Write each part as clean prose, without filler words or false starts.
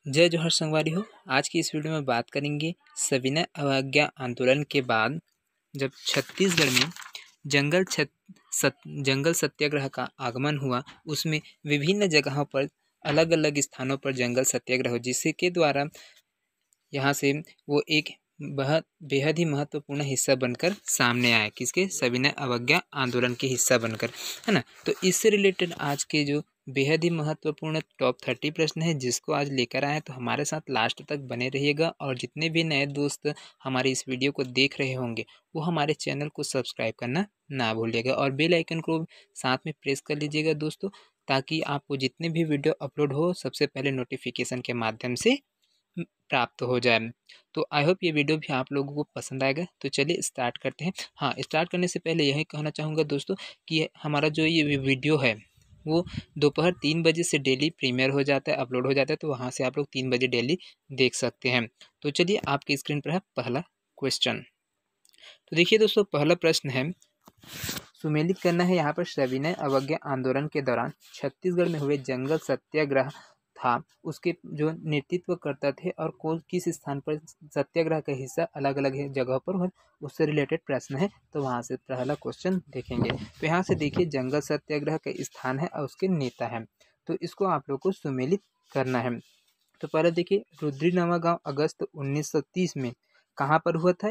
जय जोहर संगवारी हो। आज की इस वीडियो में बात करेंगे सविनय अवज्ञा आंदोलन के बाद जब छत्तीसगढ़ में जंगल सत्याग्रह का आगमन हुआ। उसमें विभिन्न जगहों पर अलग अलग स्थानों पर जंगल सत्याग्रह हो, जिसके के द्वारा यहाँ से वो एक बहुत बेहद ही महत्वपूर्ण हिस्सा बनकर सामने आया। किसके? सविनय अवज्ञा आंदोलन के हिस्सा बनकर, है ना। तो इससे रिलेटेड आज के जो बेहद ही महत्वपूर्ण टॉप 30 प्रश्न है जिसको आज लेकर आए, तो हमारे साथ लास्ट तक बने रहिएगा। और जितने भी नए दोस्त हमारे इस वीडियो को देख रहे होंगे वो हमारे चैनल को सब्सक्राइब करना ना भूलिएगा और बेल आइकन को साथ में प्रेस कर लीजिएगा दोस्तों, ताकि आपको जितने भी वीडियो अपलोड हो सबसे पहले नोटिफिकेशन के माध्यम से प्राप्त हो जाए। तो आई होप ये वीडियो भी आप लोगों को पसंद आएगा। तो चलिए स्टार्ट करते हैं। हाँ, स्टार्ट करने से पहले यही कहना चाहूँगा दोस्तों कि हमारा जो ये वीडियो है वो दोपहर 3 बजे से डेली प्रीमियर हो जाता है, अपलोड हो जाता है। तो वहाँ से आप लोग 3 बजे डेली देख सकते हैं। तो चलिए आपकी स्क्रीन पर है पहला क्वेश्चन। तो देखिए दोस्तों, पहला प्रश्न है, सुमेलित करना है यहाँ पर सविनय अवज्ञा आंदोलन के दौरान छत्तीसगढ़ में हुए जंगल सत्याग्रह था, उसके जो नेतृत्व करता थे और किस स्थान पर सत्याग्रह का हिस्सा अलग अलग जगह पर हुआ, उससे रिलेटेड प्रश्न है। तो वहाँ से पहला क्वेश्चन देखेंगे। तो यहाँ से देखिए जंगल सत्याग्रह का स्थान है और उसके नेता है, तो इसको आप लोग को सुमेलित करना है। तो पहले देखिए रुद्री नवागांव अगस्त 1930 में कहाँ पर हुआ था?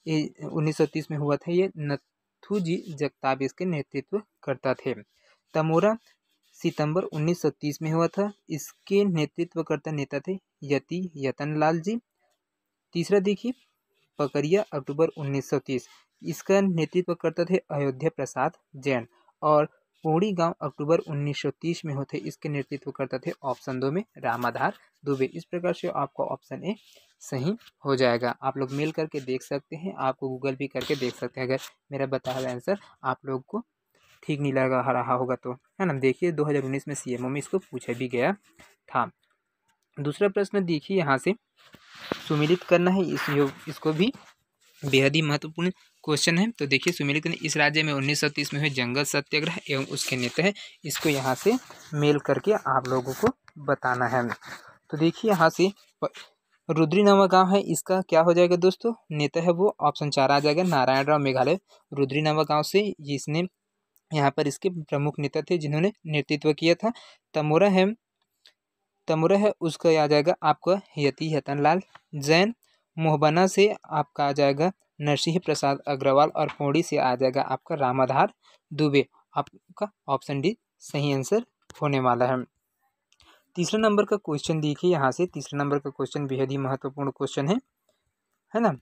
ये 1930 में हुआ था। ये नथुजी जगताप इसके नेतृत्व करता थे। तमोरा सितंबर 1930 में हुआ था। इसके नेतृत्वकर्ता नेता थे यतनलाल जी। तीसरा देखिए पकरिया अक्टूबर 1930, इसका नेतृत्व करता थे अयोध्या प्रसाद जैन। और पोड़ी गांव अक्टूबर 1930 में होते, इसके नेतृत्व करता थे ऑप्शन 2 में रामाधार दुबे। इस प्रकार से आपका ऑप्शन ए सही हो जाएगा। आप लोग मेल करके देख सकते हैं, आपको गूगल भी करके देख सकते हैं अगर मेरा बताया हुआ आंसर आप लोग को ठीक नहीं लगा रहा होगा तो, है ना। देखिए 2019 में सीएमओ में इसको पूछा भी गया था। दूसरा प्रश्न देखिए, यहाँ से सुमेलित करना है इसको भी बेहद ही महत्वपूर्ण क्वेश्चन है। तो देखिए सुमेलित करना, इस राज्य में 1930 में हुए जंगल सत्याग्रह एवं उसके नेता है, इसको यहाँ से मेल करके आप लोगों को बताना है। तो देखिए यहाँ से रुद्री नवागांव है, इसका क्या हो जाएगा दोस्तों? नेता है वो ऑप्शन 4 आ जाएगा, नारायण राव मेघालय। रुद्री नवागांव से इसने यहाँ पर इसके प्रमुख नेता थे जिन्होंने नेतृत्व किया था। तमोरा है उसका आ जाएगा आपका यतनलाल जैन। मोहबना से आपका आ जाएगा नरसिंह प्रसाद अग्रवाल और पौड़ी से आ जाएगा आपका रामाधार दुबे। आपका ऑप्शन डी सही आंसर होने वाला है। तीसरा नंबर का क्वेश्चन देखिए, यहाँ से तीसरा नंबर का क्वेश्चन बेहद ही महत्वपूर्ण क्वेश्चन है ना।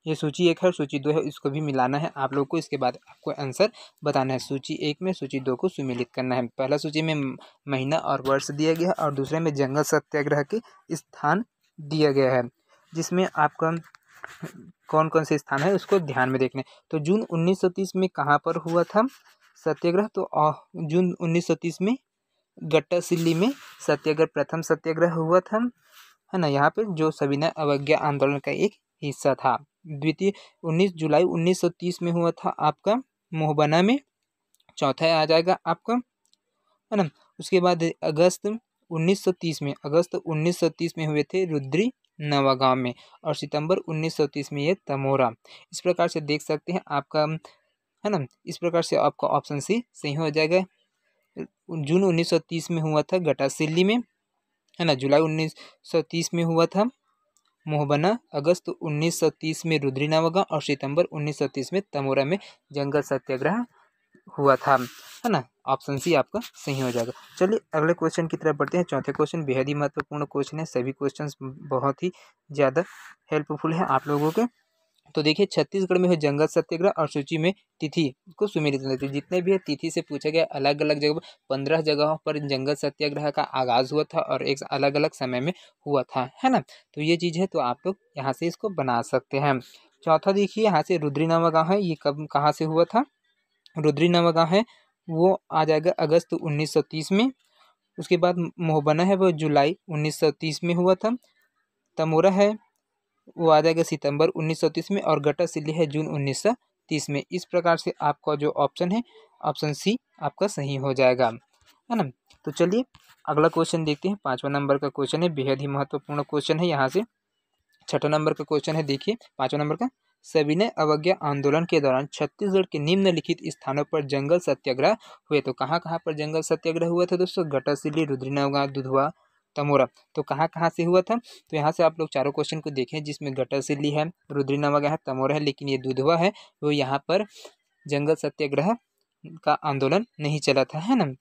ये सूची 1 है, सूची 2 है, इसको भी मिलाना है आप लोग को। इसके बाद आपको आंसर बताना है। सूची 1 में सूची 2 को सुमेलित करना है। पहला सूची में महीना और वर्ष दिया गया है और दूसरे में जंगल सत्याग्रह के स्थान दिया गया है, जिसमें आपका कौन कौन से स्थान है उसको ध्यान में देखना है। तो जून 1930 में कहाँ पर हुआ था सत्याग्रह? तो जून 1930 में गट्टासिल्ली में सत्याग्रह, प्रथम सत्याग्रह हुआ था, है ना। यहाँ पे जो सविनय अवज्ञा आंदोलन का एक हिस्सा था। द्वितीय 19 जुलाई 1930 में हुआ था आपका मोहबना में, चौथा आ जाएगा आपका, है ना। उसके बाद अगस्त 1930 में हुए थे रुद्री नवागांव में, और सितंबर 1930 में ये तमोरा। इस प्रकार से देख सकते हैं आपका, है ना। इस प्रकार से आपका ऑप्शन सी सही हो जाएगा। जून 1930 में हुआ था गट्टासिल्ली में, है ना। जुलाई 1930 में हुआ था मोहबना, अगस्त 1930 में रुद्री नवागांव और सितंबर 1930 में तमोरा में जंगल सत्याग्रह हुआ था, है ना। ऑप्शन सी आपका सही हो जाएगा। चलिए अगले क्वेश्चन की तरफ बढ़ते हैं। चौथे क्वेश्चन बेहद ही महत्वपूर्ण क्वेश्चन है, सभी क्वेश्चंस बहुत ही ज़्यादा हेल्पफुल है आप लोगों के। तो देखिए छत्तीसगढ़ में है जंगल सत्याग्रह और सूची में तिथि को सुमेलित करना है। जितने भी है तिथि से पूछा गया, अलग अलग जगह 15 जगहों पर जंगल सत्याग्रह का आगाज हुआ था और एक अलग अलग समय में हुआ था, है ना। तो ये चीज़ है, तो आप लोग यहाँ से इसको बना सकते हैं। चौथा देखिए यहाँ से रुद्री नवागांव है, ये कब कहाँ से हुआ था? रुद्री नवागांव है वो आ जाएगा अगस्त 1930 में। उसके बाद मोहबना है वो जुलाई 1930 में हुआ था। तमोरा है वो आ जाएगा सितंबर 1930 में, और गट्टासिल्ली है जून 1930 में। इस प्रकार से आपका जो ऑप्शन है ऑप्शन सी आपका सही हो जाएगा, है ना। तो चलिए अगला क्वेश्चन देखते हैं, 5वां नंबर का क्वेश्चन है, बेहद ही महत्वपूर्ण क्वेश्चन है। यहाँ से 6ठा नंबर का क्वेश्चन है, देखिए 5वां नंबर का। सविनय अवज्ञा आंदोलन के दौरान छत्तीसगढ़ के निम्नलिखित स्थानों पर जंगल सत्याग्रह हुए। तो कहाँ कहाँ पर जंगल सत्याग्रह हुआ था दोस्तों? गटासिल्ली, रुद्रीनवगांव, दुधवा, तमोरा। तो कहाँ कहाँ से हुआ था? तो यहाँ से आप लोग चारों क्वेश्चन को देखें, जिसमें गटासिल्ली है, रुद्रीनवगांव है, तमोरा है, लेकिन ये दुधवा है, वो यहाँ पर जंगल सत्याग्रह का आंदोलन नहीं चला था, है ना।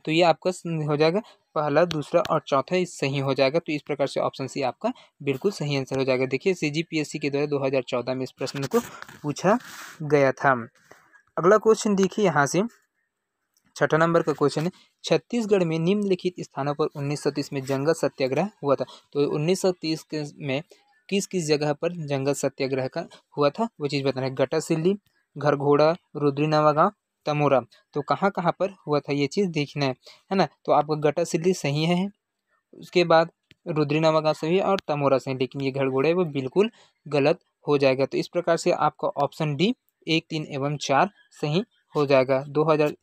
तो ये आपका हो जाएगा पहला, दूसरा और चौथा सही हो जाएगा। तो इस प्रकार से ऑप्शन सी आपका बिल्कुल सही आंसर हो जाएगा। देखिए CGPSC के द्वारा 2014 में इस प्रश्न को पूछा गया था। अगला क्वेश्चन देखिए, यहाँ से 6ठा नंबर का क्वेश्चन है, छत्तीसगढ़ में निम्नलिखित स्थानों पर 1930 में जंगल सत्याग्रह हुआ था। तो 1930 में किस किस जगह पर जंगल सत्याग्रह का हुआ था, वो चीज़ बताना है। गटासिल्ली, घरघोड़ा, रुद्रीनवगांव, तमोरा। तो कहाँ कहाँ पर हुआ था ये चीज़ देखना है ना। तो आपका गटासिल्ली सही है, उसके बाद रुद्रीनवगांव सही है और तमोरा सही, लेकिन ये घरघोड़ा है वो बिल्कुल गलत हो जाएगा। तो इस प्रकार से आपका ऑप्शन डी 1, 3 एवं 4 सही हो जाएगा। 2000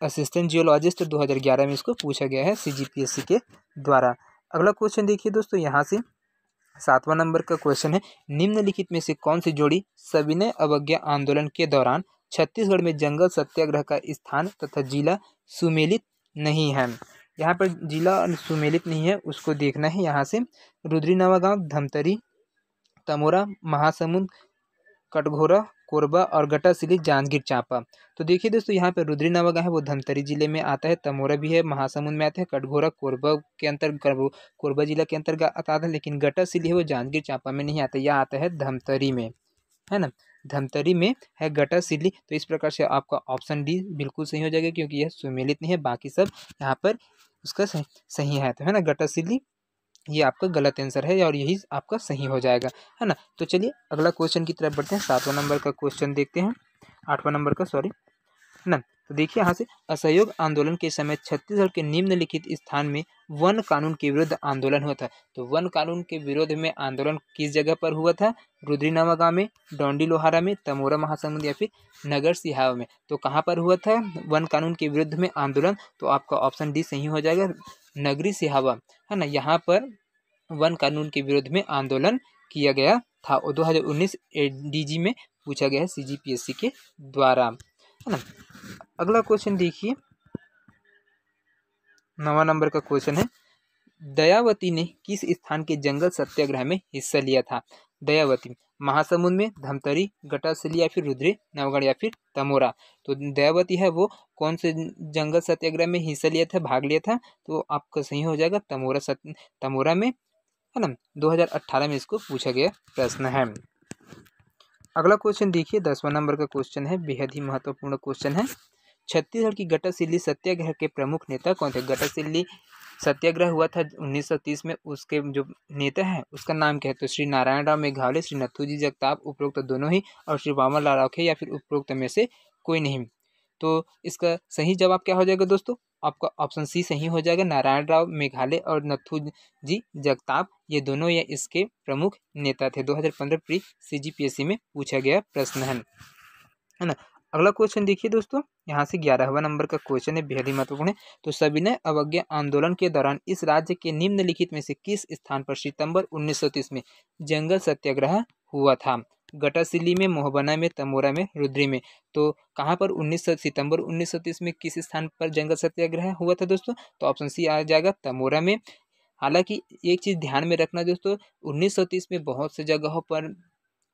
असिस्टेंट जियोलॉजिस्ट 2011 में इसको पूछा गया है CGPSC के द्वारा। अगला क्वेश्चन देखिए दोस्तों, यहाँ से 7वां नंबर का क्वेश्चन है, निम्नलिखित में से कौन सी जोड़ी सविनय अवज्ञा आंदोलन के दौरान छत्तीसगढ़ में जंगल सत्याग्रह का स्थान तथा जिला सुमेलित नहीं है। यहाँ पर जिला सुमेलित नहीं है, उसको देखना है। यहाँ से रुद्रीनवगांव, धमतरी, तमोरा, महासमुंद, कटघोरा, कोरबा और गटासिल्ली, जांजगीर चांपा। तो देखिए दोस्तों, यहाँ पे रुद्रीनवगांव है वो धमतरी जिले में आता है, तमोरा भी है महासमुंद में आता है, कटघोरा कोरबा के अंतर्गत, कोरबा जिला के अंतर्गत आता है, लेकिन गटासिल्ली है वो जांजगीर चांपा में नहीं आता, यह आता है धमतरी में, है ना। धमतरी में है गटासिल्ली। तो इस प्रकार से आपका ऑप्शन डी बिल्कुल सही हो जाएगा, क्योंकि यह सुमेलित नहीं है, बाकी सब यहाँ पर उसका सही है, तो है ना। गटासिल्ली ये आपका गलत आंसर है और यही आपका सही हो जाएगा, है ना। तो चलिए अगला क्वेश्चन की तरफ बढ़ते हैं। 7वां नंबर का क्वेश्चन देखते हैं, 8वां नंबर का, सॉरी, है ना। तो देखिए यहाँ से, असहयोग आंदोलन के समय छत्तीसगढ़ के निम्नलिखित स्थान में वन कानून के विरुद्ध आंदोलन हुआ था। तो वन कानून के विरोध में आंदोलन किस जगह पर हुआ था? रुद्रीनवगांव में, डोंडी लोहारा में, तमोरा महासमुंद या फिर नगर सिहावा में। तो कहाँ पर हुआ था वन कानून के विरुद्ध में आंदोलन? तो आपका ऑप्शन डी सही हो जाएगा, नगरी सिहावा, है ना। यहाँ पर वन कानून के विरोध में आंदोलन किया गया था और 2019 ADG में पूछा गया है CGPSC के द्वारा, है ना। अगला क्वेश्चन देखिए, 9वां नंबर का क्वेश्चन है, दयावती ने किस स्थान के जंगल सत्याग्रह में हिस्सा लिया था? दयावती महासमुंद में, धमतरी, गटासिल्ली या फिर रुद्रीनवगांव या फिर तमोरा। तो दयावती है वो कौन से जंगल सत्याग्रह में हिस्सा लिया था, भाग लिया था? तो आपका सही हो जाएगा तमोरा में, है ना। 2018 में इसको पूछा गया प्रश्न है। अगला क्वेश्चन देखिए, 10वां नंबर का क्वेश्चन है, बेहद ही महत्वपूर्ण क्वेश्चन है। छत्तीसगढ़ की गटासिल्ली सत्याग्रह के प्रमुख नेता कौन थे? गटासिल्ली सत्याग्रह हुआ था 1930 में, उसके जो नेता है उसका नाम क्या है? तो श्री नारायण राव मेघावले, श्री नथुजी जगताप, उपरोक्त दोनों ही, और श्री वामन लाल रौखे या फिर उपरोक्त में से कोई नहीं। तो इसका सही जवाब क्या हो जाएगा दोस्तों? आपका ऑप्शन सी सही हो जाएगा, नारायण राव मेघाले और नथुजी जगताप, ये दोनों ये इसके प्रमुख नेता थे। 2015 प्री CGPSC में पूछा गया प्रश्न है ना। अगला क्वेश्चन देखिए दोस्तों, यहाँ से 11वां नंबर का क्वेश्चन है, बेहद ही महत्वपूर्ण है। तो सविनय अवज्ञा आंदोलन के दौरान इस राज्य के निम्नलिखित में से किस स्थान पर सितंबर 1930 में जंगल सत्याग्रह हुआ था? गटासिल्ली में, मोहबना में, तमोरा में, रुद्री में। तो कहाँ पर सितंबर 1930 में किस स्थान पर जंगल सत्याग्रह हुआ था दोस्तों? तो ऑप्शन सी आ जाएगा, तमोरा में। हालांकि एक चीज़ ध्यान में रखना दोस्तों, 1930 में बहुत से जगहों पर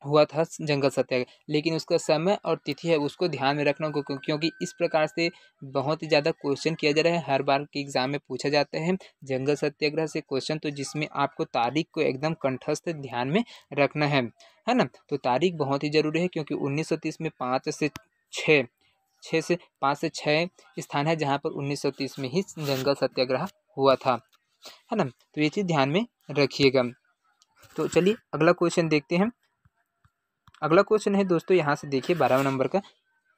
हुआ था जंगल सत्याग्रह, लेकिन उसका समय और तिथि है उसको ध्यान में रखना, क्योंकि इस प्रकार से बहुत ही ज़्यादा क्वेश्चन किया जा रहा है, हर बार के एग्जाम में पूछा जाता है जंगल सत्याग्रह से क्वेश्चन, तो जिसमें आपको तारीख को एकदम कंठस्थ ध्यान में रखना है ना। तो तारीख बहुत ही जरूरी है, क्योंकि 1930 में 5 से 6 स्थान है जहाँ पर 1930 में ही जंगल सत्याग्रह हुआ था, है ना। तो ये चीज़ ध्यान में रखिएगा। तो चलिए अगला क्वेश्चन देखते हैं। अगला क्वेश्चन है दोस्तों, यहाँ से देखिए 12वां नंबर का,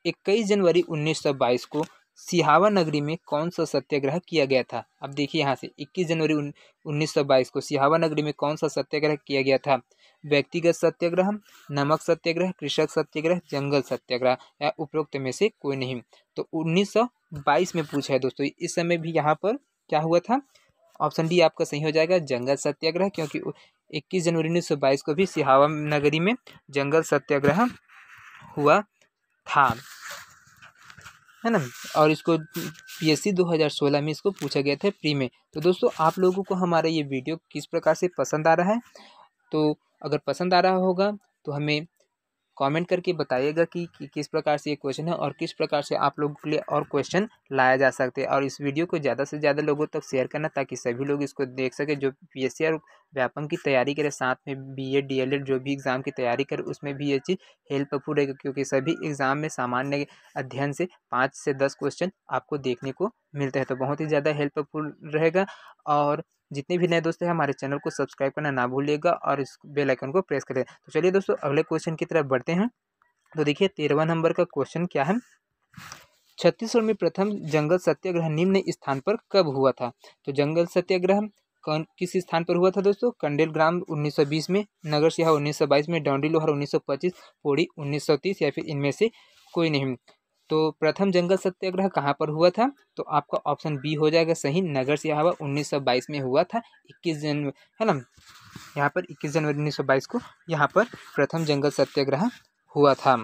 21 जनवरी 1922 को सिहावा नगरी में कौन सा सत्याग्रह किया गया था? अब देखिए यहाँ से 21 जनवरी 1922 को सिहावा नगरी में कौन सा सत्याग्रह किया गया था? व्यक्तिगत सत्याग्रह, नमक सत्याग्रह, कृषक सत्याग्रह, जंगल सत्याग्रह या उपरोक्त में से कोई नहीं। तो 1922 में पूछा है दोस्तों। इस समय भी यहाँ पर क्या हुआ था? ऑप्शन डी आपका सही हो जाएगा, जंगल सत्याग्रह, क्योंकि 21 जनवरी 1922 को भी सिहावा नगरी में जंगल सत्याग्रह हुआ था, है ना। और इसको पीएससी 2016 में इसको पूछा गया था प्री में। तो दोस्तों आप लोगों को हमारा ये वीडियो किस प्रकार से पसंद आ रहा है? तो अगर पसंद आ रहा होगा तो हमें कमेंट करके बताइएगा कि किस प्रकार से ये क्वेश्चन है और किस प्रकार से आप लोगों के लिए और क्वेश्चन लाया जा सकते हैं। और इस वीडियो को ज़्यादा से ज़्यादा लोगों तक शेयर करना, ताकि सभी लोग इसको देख सके जो पीएससी और व्यापम की तैयारी करें, साथ में बीएड डीएलएड जो भी एग्ज़ाम की तैयारी करें, उसमें भी ये चीज़ हेल्पफुल रहेगा, क्योंकि सभी एग्ज़ाम में सामान्य अध्ययन से 5 से 10 क्वेश्चन आपको देखने को मिलते हैं। तो बहुत ही ज़्यादा हेल्पफुल रहेगा। और जितने भी नए दोस्त हैं हमारे चैनल को सब्सक्राइब करना ना भूलिएगा और इस बेल आइकन को प्रेस करें। तो चलिए दोस्तों अगले क्वेश्चन की तरफ बढ़ते हैं। तो देखिए 13वां नंबर का क्वेश्चन क्या है? छत्तीसगढ़ में प्रथम जंगल सत्याग्रह निम्न स्थान पर कब हुआ था? तो जंगल सत्याग्रह कौन किस स्थान पर हुआ था दोस्तों? कंडेल ग्राम 1920 में, नगर सिहा 1922 में, डौंडी लोहार 1925, पोड़ी 1930, या फिर इनमें से कोई नहीं। तो प्रथम जंगल सत्याग्रह कहाँ पर हुआ था? तो आपका ऑप्शन बी हो जाएगा सही, नगर सिहावा 1922 में हुआ था, 21 जनवरी, है ना। यहाँ पर 21 जनवरी 1922 को यहाँ पर प्रथम जंगल सत्याग्रह हुआ था,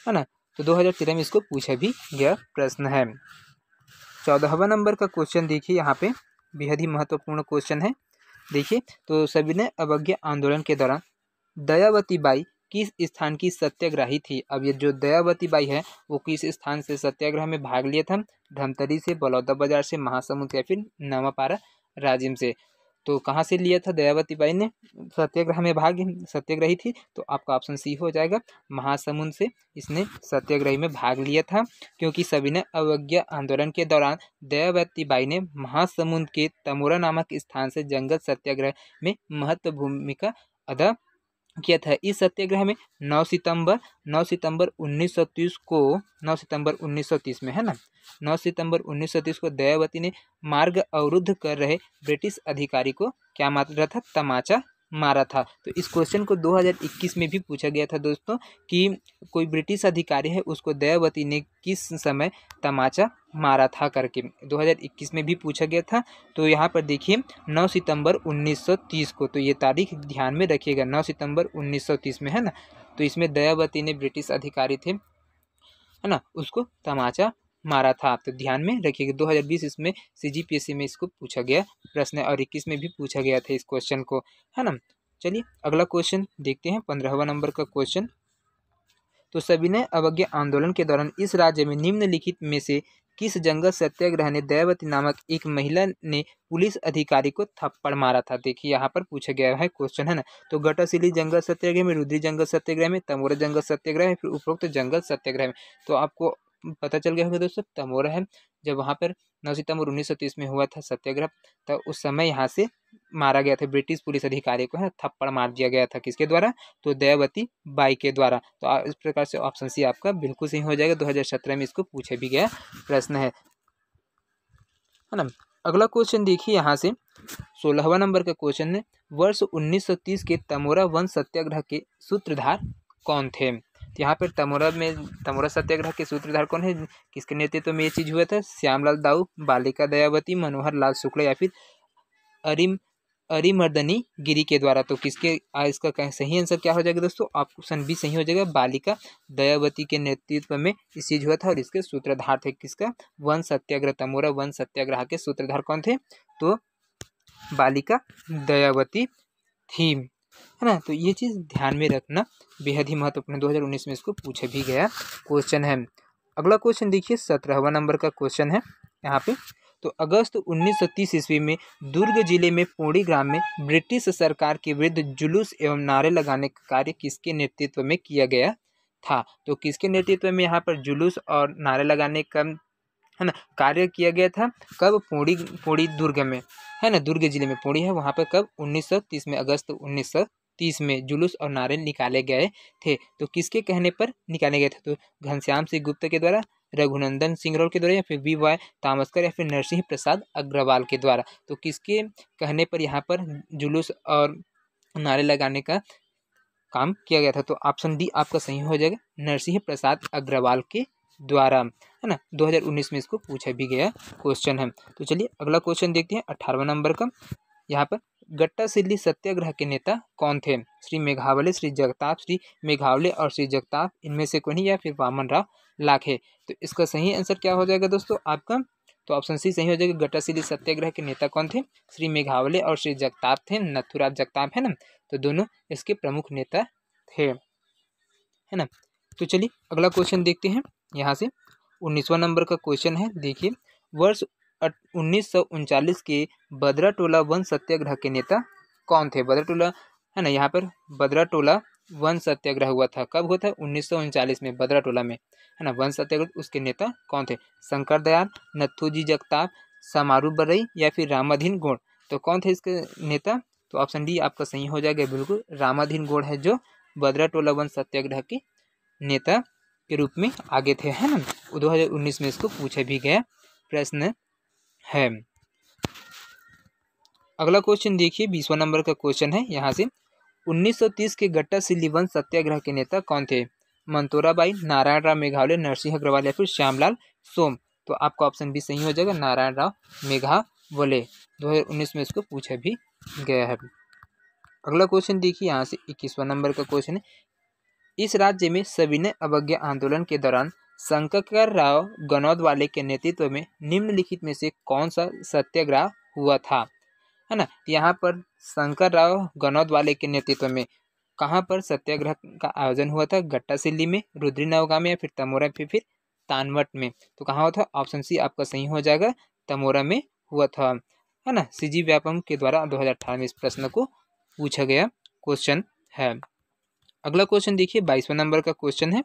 है ना। तो 2013 में इसको पूछा भी गया प्रश्न है। 14वां नंबर का क्वेश्चन देखिए, यहाँ पे बेहद ही महत्वपूर्ण क्वेश्चन है। देखिए, तो सविनय अवज्ञा आंदोलन के दौरान दयावती बाई किस स्थान की सत्याग्रही थी? अब ये जो दयावती बाई है वो किस स्थान से सत्याग्रह में भाग लिया था? धमतरी से, बलौदा बाजार से, महासमुंद, या फिर नवापारा राजिम से। तो कहाँ से लिया था दयावती बाई ने सत्याग्रह में भाग? सत्याग्रही थी, तो आपका ऑप्शन सी हो जाएगा, महासमुंद से इसने सत्याग्रही में भाग लिया था। क्योंकि सविनय अवज्ञा आंदोलन के दौरान दयावती बाई ने महासमुंद के तमोरा नामक स्थान से जंगल सत्याग्रह में महत्व भूमिका अदा किया था। इस सत्याग्रह में 9 सितंबर 1930 को 9 सितंबर 1930 में, है ना, 9 सितंबर 1930 को दयावती ने मार्ग अवरुद्ध कर रहे ब्रिटिश अधिकारी को क्या मारा था? तमाचा मारा था। तो इस क्वेश्चन को 2021 में भी पूछा गया था दोस्तों, कि कोई ब्रिटिश अधिकारी है उसको दयावती ने किस समय तमाचा मारा था करके 2021 में भी पूछा गया था। तो यहाँ पर देखिए 9 सितंबर 1930 को, तो ये तारीख ध्यान में रखिएगा, 9 सितंबर 1930 में, है ना। तो इसमें दयावती ने ब्रिटिश अधिकारी थे, है ना, उसको तमाचा मारा था। तो ध्यान में रखिएगा, 2020 इसमें सीजीपीएससी में इसको पूछा गया प्रश्न है, और 21 में भी पूछा गया था इस क्वेश्चन को, है ना। चलिए अगला क्वेश्चन देखते हैं, 15वां नंबर का क्वेश्चन। तो सविनय अवज्ञा आंदोलन के दौरान इस राज्य में निम्नलिखित में से किस जंगल सत्याग्रह ने दयावती नामक एक महिला ने पुलिस अधिकारी को थप्पड़ मारा था? देखिए यहाँ पर पूछा गया है क्वेश्चन, है ना। तो गटासिली जंगल सत्याग्रह में, रुद्री जंगल सत्याग्रह में, तमोरा जंगल सत्याग्रह है, फिर उपरोक्त जंगल सत्याग्रह में। तो आपको पता चल गया होगा दोस्तों, तमोरा है, जब वहाँ पर 9 सितंबर 1930 में हुआ था सत्याग्रह, तो उस समय यहाँ से मारा गया था ब्रिटिश पुलिस अधिकारी को, है, थप्पड़ मार दिया गया था, किसके द्वारा? तो दयावती बाई के द्वारा। तो इस प्रकार से ऑप्शन सी आपका बिल्कुल सही हो जाएगा, 2017 में इसको पूछा भी गया प्रश्न है ना। अगला क्वेश्चन देखिए यहाँ से 16वां नंबर का क्वेश्चन है, वर्ष 1930 के तमोरा वन सत्याग्रह के सूत्रधार कौन थे? तो यहाँ पर तमोरा सत्याग्रह के सूत्रधार कौन है? किसके नेतृत्व में ये चीज हुआ था? श्यामलाल दाऊ, बालिका दयावती, मनोहर लाल शुक्ला, या फिर अरिमर्दनी गिरी के द्वारा। तो किसके इसका सही आंसर क्या हो जाएगा दोस्तों? ऑप्शन बी सही हो जाएगा, बालिका दयावती के नेतृत्व में इस चीज हुआ था, और इसके सूत्रधार थे किसका? वन सत्याग्रह, तमोरा वन सत्याग्रह के सूत्रधार कौन थे? तो बालिका दयावती थी, है ना। तो ये चीज ध्यान में रखना बेहद ही महत्वपूर्ण, 2019 में इसको पूछा भी गया क्वेश्चन है। अगला क्वेश्चन देखिए 17वां नंबर का क्वेश्चन है यहाँ पे। तो अगस्त 1930 ईस्वी में दुर्ग जिले में पोड़ी ग्राम में ब्रिटिश सरकार के विरुद्ध जुलूस एवं नारे लगाने का कार्य किसके नेतृत्व में किया गया था? तो किसके नेतृत्व में यहाँ पर जुलूस और नारे लगाने का, है ना, कार्य किया गया था? कब? पोड़ी दुर्ग में, है ना, दुर्ग जिले में पोड़ी है, वहाँ पर कब? 1930 में, अगस्त 1930 में जुलूस और नारे निकाले गए थे। तो किसके कहने पर निकाले गए थे? तो घनश्याम सिंह गुप्त के द्वारा, रघुनंदन सिंगरौल के द्वारा, या फिर वी.वाई. तामस्कर, या फिर नरसिंह प्रसाद अग्रवाल के द्वारा। तो किसके कहने पर यहाँ पर जुलूस और नारे लगाने का काम किया गया था? तो ऑप्शन डी आपका सही हो जाएगा, नरसिंह प्रसाद अग्रवाल के द्वारा, है है ना। 2019 में इसको पूछा भी गया क्वेश्चन है। तो चलिए अगला क्वेश्चन देखते हैं 18वां नंबर का। यहाँ पर गट्टासिल्ली सत्याग्रह के नेता कौन थे? श्री मेघावले, श्री जगताप, श्री मेघावले और श्री जगताप इनमें से कोई नहीं, या फिर वामन राव लाखे। तो इसका सही आंसर क्या हो जाएगा दोस्तों आपका? तो ऑप्शन सी सही हो जाएगा। गट्टासिल्ली सत्याग्रह के नेता कौन थे? श्री मेघावले और श्री जगताप थे। नथुराम जगताप है ना, तो दोनों इसके प्रमुख नेता थे, है ना। तो चलिए अगला क्वेश्चन देखते हैं। यहाँ से 19वां नंबर का क्वेश्चन है। देखिए, वर्ष 1939 के बदराटोला वन सत्याग्रह के नेता कौन थे? बदराटोला है ना, यहाँ पर बदराटोला वन सत्याग्रह हुआ था। कब हुआ था? 1939 में बदराटोला में, है ना, वन सत्याग्रह। उसके नेता कौन थे? शंकर दयाल, नथुजी जगताप, समारू बरई या फिर रामाधीन गौड़। तो कौन थे इसके नेता? तो ऑप्शन डी आपका सही हो जाएगा बिल्कुल। रामाधीन गौड़ है जो बदराटोला वन सत्याग्रह के नेता के रूप में आगे थे, है ना। 2019 में इसको पूछा भी गया प्रश्न है। अगला क्वेश्चन देखिए, 20वां नंबर का क्वेश्चन है। यहाँ से 1930 के गट्टासिल्ली वन सत्याग्रह के नेता कौन थे? मंतोराबाई, नारायण राव मेघावले, नरसिंह अग्रवाल या फिर श्यामलाल सोम। तो आपका ऑप्शन बी सही हो जाएगा, नारायण राव मेघावले। 2019 में इसको पूछा भी गया है। अगला क्वेश्चन देखिए, यहाँ से 21वां नंबर का क्वेश्चन है। इस राज्य में सविनय अवज्ञा आंदोलन के दौरान शंकर राव गनौदवाले के नेतृत्व में निम्नलिखित में से कौन सा सत्याग्रह हुआ था? है ना, यहाँ पर शंकर राव गनौदवाले के नेतृत्व में कहाँ पर सत्याग्रह का आयोजन हुआ था? गट्टासिल्ली में, रुद्रीनवगांव में या फिर तमोरा फिर तानवट में। तो कहाँ हुआ था? ऑप्शन सी आपका सही हो जाएगा, तमोरा में हुआ था, है ना। सीजी व्यापम के द्वारा 2018 में इस प्रश्न को पूछा गया क्वेश्चन है। अगला क्वेश्चन देखिए, 22वां नंबर का क्वेश्चन है।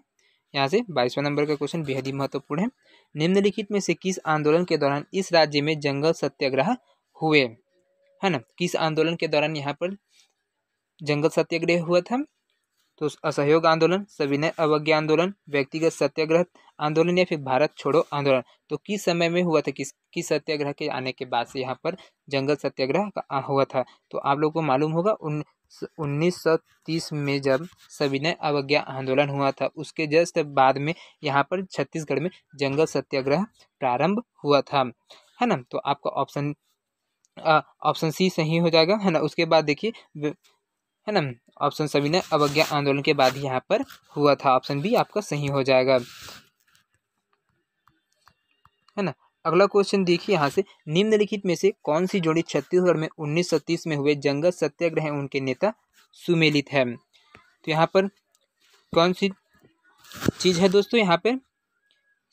यहाँ से 22वां नंबर का क्वेश्चन बेहद ही महत्वपूर्ण है। निम्नलिखित में से किस आंदोलन के दौरान इस राज्य में जंगल सत्याग्रह हुए? है ना, किस आंदोलन के दौरान यहाँ पर जंगल सत्याग्रह हुआ था? तो असहयोग आंदोलन, सविनय अवज्ञा आंदोलन, व्यक्तिगत सत्याग्रह आंदोलन या फिर भारत छोड़ो आंदोलन। तो किस समय में हुआ था? किस सत्याग्रह के आने के बाद से यहाँ पर जंगल सत्याग्रह हुआ था? तो आप लोगों को मालूम होगा 1930 में जब सविनय अवज्ञा आंदोलन हुआ था, उसके जस्ट बाद में यहाँ पर छत्तीसगढ़ में जंगल सत्याग्रह प्रारंभ हुआ था, है ना। तो आपका ऑप्शन सी सही हो जाएगा, है ना। उसके बाद देखिए, है ना, ऑप्शन सविनय अवज्ञा आंदोलन के बाद ही यहाँ पर हुआ था। ऑप्शन बी आपका सही हो जाएगा, है ना। अगला क्वेश्चन देखिए, यहाँ से निम्नलिखित में से कौन सी जोड़ी छत्तीसगढ़ में 1930 में हुए जंगल सत्याग्रह उनके नेता सुमेलित है? तो यहाँ पर कौन सी चीज है दोस्तों? यहाँ पे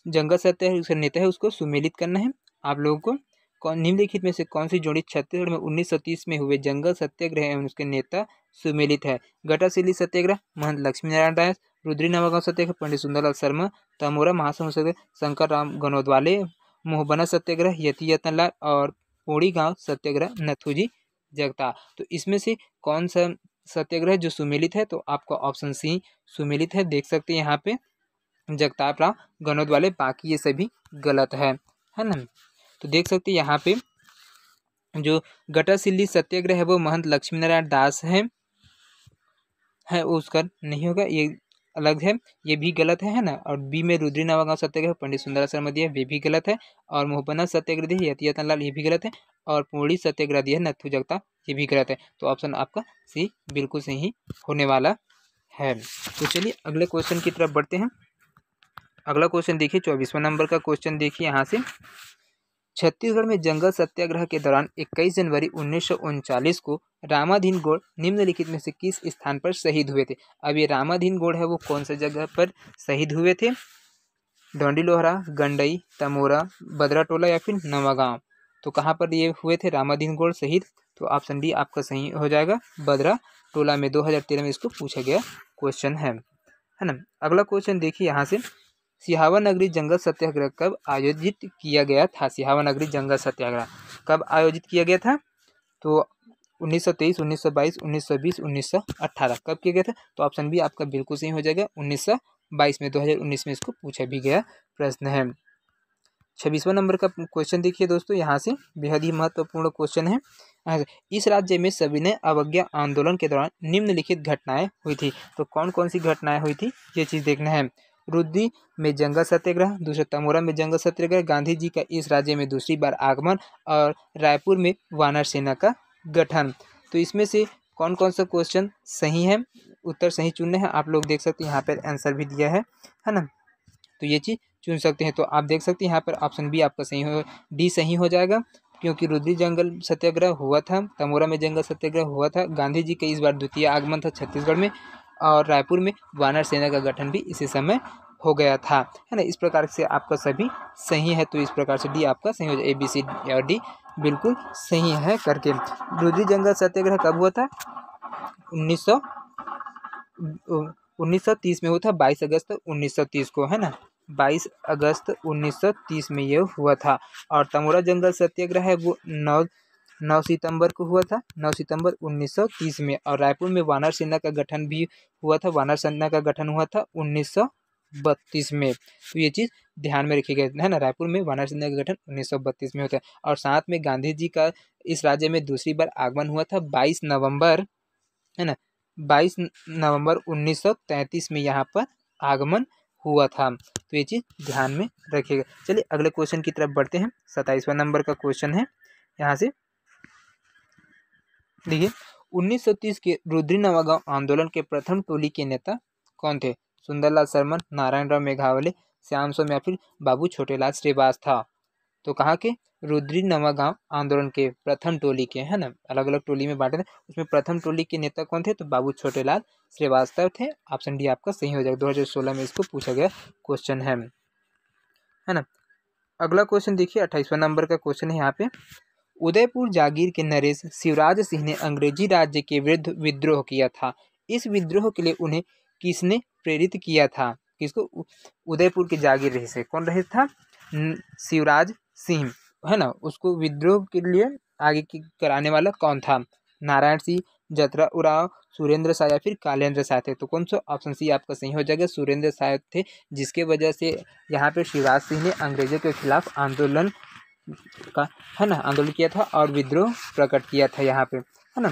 जंगल सत्याग्रह उसका नेता है, उसको सुमेलित करना है आप लोगों को। निम्नलिखित में से कौन सी जोड़ी छत्तीसगढ़ में 1930 में हुए जंगल सत्याग्रह एवं उसके नेता सुमेलित है? गट्टासिल्ली सत्याग्रह महंत लक्ष्मी नारायण दास, रुद्रीनवगांव सत्याग्रह पंडित सुंदरलाल शर्मा, तमोरा महासमुंद सत्याग्रह शंकर राव गनौदवाले, मोहबना सत्याग्रह यति यतनलाल और पोड़ी गांव सत्याग्रह नथुजी जगताप। तो इसमें से कौन सा सत्याग्रह जो सुमेलित है? तो आपका ऑप्शन सी सुमेलित है। देख सकते हैं यहाँ पे जगताप राव गनौदवाले, बाकी ये सभी गलत है ना। तो देख सकते हैं यहाँ पे जो गट्टासिल्ली सत्याग्रह है वो महंत लक्ष्मी नारायण दास है उसका नहीं होगा, ये अलग है, ये भी गलत है ना। और बी में रुद्रीनवगांव सत्याग्रह पंडित सुंदरलाल शर्मा दिया, ये भी गलत है। और मोहबना सत्याग्रह दिया यति यतनलाल, ये भी गलत है। और पूर्णी सत्याग्रह दिया नथु जगताप, ये भी गलत है। तो ऑप्शन आपका सी बिल्कुल सही होने वाला है। तो चलिए अगले क्वेश्चन की तरफ बढ़ते हैं। अगला क्वेश्चन देखिए, 24वां नंबर का क्वेश्चन देखिए। यहाँ से छत्तीसगढ़ में जंगल सत्याग्रह के दौरान 21 जनवरी 1939 को रामाधीन गौड़ निम्नलिखित में से किस स्थान पर शहीद हुए थे? अब ये रामाधीन गौड़ है वो कौन सा जगह पर शहीद हुए थे? डोंडीलोहरा, गंडई, तमोरा, बदराटोला या फिर नवागांव। तो कहाँ पर ये हुए थे रामाधीन गौड़ शहीद? तो ऑप्शन डी आपका सही हो जाएगा, बदराटोला में। 2013 में इसको पूछा गया क्वेश्चन है ना। अगला क्वेश्चन देखिए यहाँ से, सिहावा नगरी जंगल सत्याग्रह कब आयोजित किया गया था? सिहावा नगरी जंगल सत्याग्रह कब आयोजित किया गया था? तो 1923, 1922, 1920, 1918 कब किया गया था? तो ऑप्शन बी आपका बिल्कुल सही हो जाएगा, 1922 में। 2019 में इसको पूछा भी गया प्रश्न है। 26वां नंबर का क्वेश्चन देखिए दोस्तों, यहाँ से बेहद ही महत्वपूर्ण क्वेश्चन है। इस राज्य में सविनय अवज्ञा आंदोलन के दौरान निम्नलिखित घटनाएं हुई थी। तो कौन कौन सी घटनाएं हुई थी ये चीज़ देखना है। रुद्री में जंगल सत्याग्रह, दूसरा तमोरा में जंगल सत्याग्रह, गांधी जी का इस राज्य में दूसरी बार आगमन और रायपुर में वानर सेना का गठन। तो इसमें से कौन कौन सा क्वेश्चन सही है, उत्तर सही चुनने हैं। आप लोग देख सकते हैं यहाँ पर आंसर भी दिया है ना, तो ये चीज़ चुन सकते हैं। तो आप देख सकते हैं यहाँ पर ऑप्शन बी आपका सही हो, डी सही हो जाएगा, क्योंकि रुद्री जंगल सत्याग्रह हुआ था, तमोरा में जंगल सत्याग्रह हुआ था, गांधी जी का इस बार द्वितीय आगमन था छत्तीसगढ़ में, और रायपुर में वानर सेना का गठन भी इसी समय हो गया था, है ना। इस प्रकार से आपका सभी सही है, तो इस प्रकार से डी आपका सही हो जाए, ABC और डी बिल्कुल सही है करके। रुद्री जंगल सत्याग्रह कब हुआ था? 1930 में हुआ था, 22 अगस्त 1930 को, है ना, 22 अगस्त 1930 में ये हुआ था। और तमोरा जंगल सत्याग्रह है वो 9 सितंबर को हुआ था, 9 सितंबर 1930 में। और रायपुर में वानर सेना का गठन भी हुआ था, वानर सेना का गठन हुआ था 1932 में। तो ये चीज़ ध्यान में रखिएगा, है ना, रायपुर में वानर सेना का गठन 1932 में होता है। और साथ में गांधी जी का इस राज्य में दूसरी बार आगमन हुआ था 22 नवंबर, है ना, 22 नवंबर 1933 में यहाँ पर आगमन हुआ था। तो ये चीज़ ध्यान में रखिएगा। चलिए अगले क्वेश्चन की तरफ बढ़ते हैं। 27वां नंबर का क्वेश्चन है, यहाँ से देखिए, 1930 के रुद्री नवागांव आंदोलन के प्रथम टोली के नेता कौन थे? सुंदरलाल शर्मन, नारायणराव मेघावले, श्याम सोम या फिर बाबू छोटेलाल श्रीवास्तव। तो कहाँ के? रुद्री नवागांव आंदोलन के प्रथम टोली के, है ना, अलग अलग टोली में बांटे थे, उसमें प्रथम टोली के नेता कौन थे? तो बाबू छोटेलाल श्रीवास्तव थे। ऑप्शन डी आपका सही हो जाएगा, 2016 में इसको पूछा गया क्वेश्चन है ना। अगला क्वेश्चन देखिए, 28वां नंबर का क्वेश्चन है यहाँ पे। उदयपुर जागीर के नरेश शिवराज सिंह ने अंग्रेजी राज्य के विरुद्ध विद्रोह किया था। इस विद्रोह के लिए उन्हें किसने प्रेरित किया था? किसको? उदयपुर के जागीर से कौन रहे था? शिवराज सिंह, है ना, उसको विद्रोह के लिए आगे की कराने वाला कौन था? नारायण सिंह, जतरा उराव, सुरेंद्र शाह या फिर कालेंद्र शाह थे। तो कौन सा? ऑप्शन सी आपका सही हो जाएगा, सुरेंद्र शाह थे, जिसके वजह से यहाँ पे शिवराज सिंह ने अंग्रेजों के खिलाफ आंदोलन का, है ना, आंदोलन किया था और विद्रोह प्रकट किया था यहाँ पे, है ना।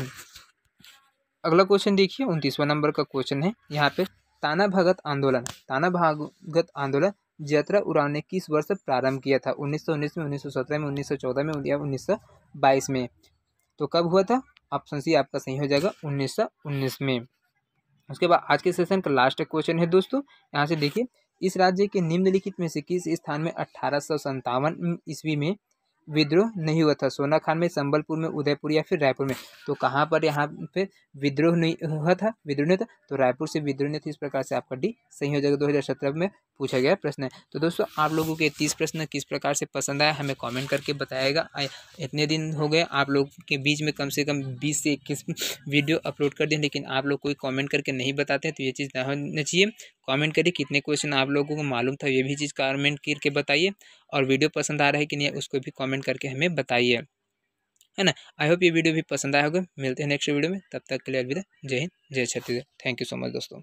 अगला क्वेश्चन देखिए, 29वां नंबर का क्वेश्चन है यहाँ पे। ताना भगत आंदोलन जतरा उराव ने किस वर्ष प्रारंभ किया था? 1919 में, 1917 में, 1914 में या 1922 में? तो कब हुआ था? ऑप्शन सी आपका सही हो जाएगा, 1919 में। उसके बाद आज के सेशन का लास्ट क्वेश्चन है दोस्तों, यहाँ से देखिए, इस राज्य के निम्नलिखित में से किस स्थान में 1857 ईस्वी में विद्रोह नहीं हुआ था? सोनाखान में, संबलपुर में, उदयपुर या फिर रायपुर में? तो कहाँ पर यहाँ पे विद्रोह नहीं हुआ था? विद्रोह नहीं था, तो रायपुर से विद्रोह नहीं था। इस प्रकार से आपका डी सही हो जाएगा, 2017 में पूछा गया प्रश्न है। तो दोस्तों, आप लोगों के 30 प्रश्न किस प्रकार से पसंद आया हमें कमेंट करके बताएगा। इतने दिन हो गए आप लोग के बीच में कम से कम 20 से 21 वीडियो अपलोड कर दें, लेकिन आप लोग कोई कमेंट करके नहीं बताते, तो ये चीज़ ना होना चाहिए। कमेंट करिए कितने क्वेश्चन आप लोगों को मालूम था, ये भी चीज़ कमेंट करके बताइए। और वीडियो पसंद आ रहा है कि नहीं उसको भी कमेंट करके हमें बताइए, है ना। आई होप ये वीडियो भी पसंद आया होगा। मिलते हैं नेक्स्ट वीडियो में, तब तक के लिए अलविदा। जय हिंद, जय Chhattisgarh. Thank you so much दोस्तों।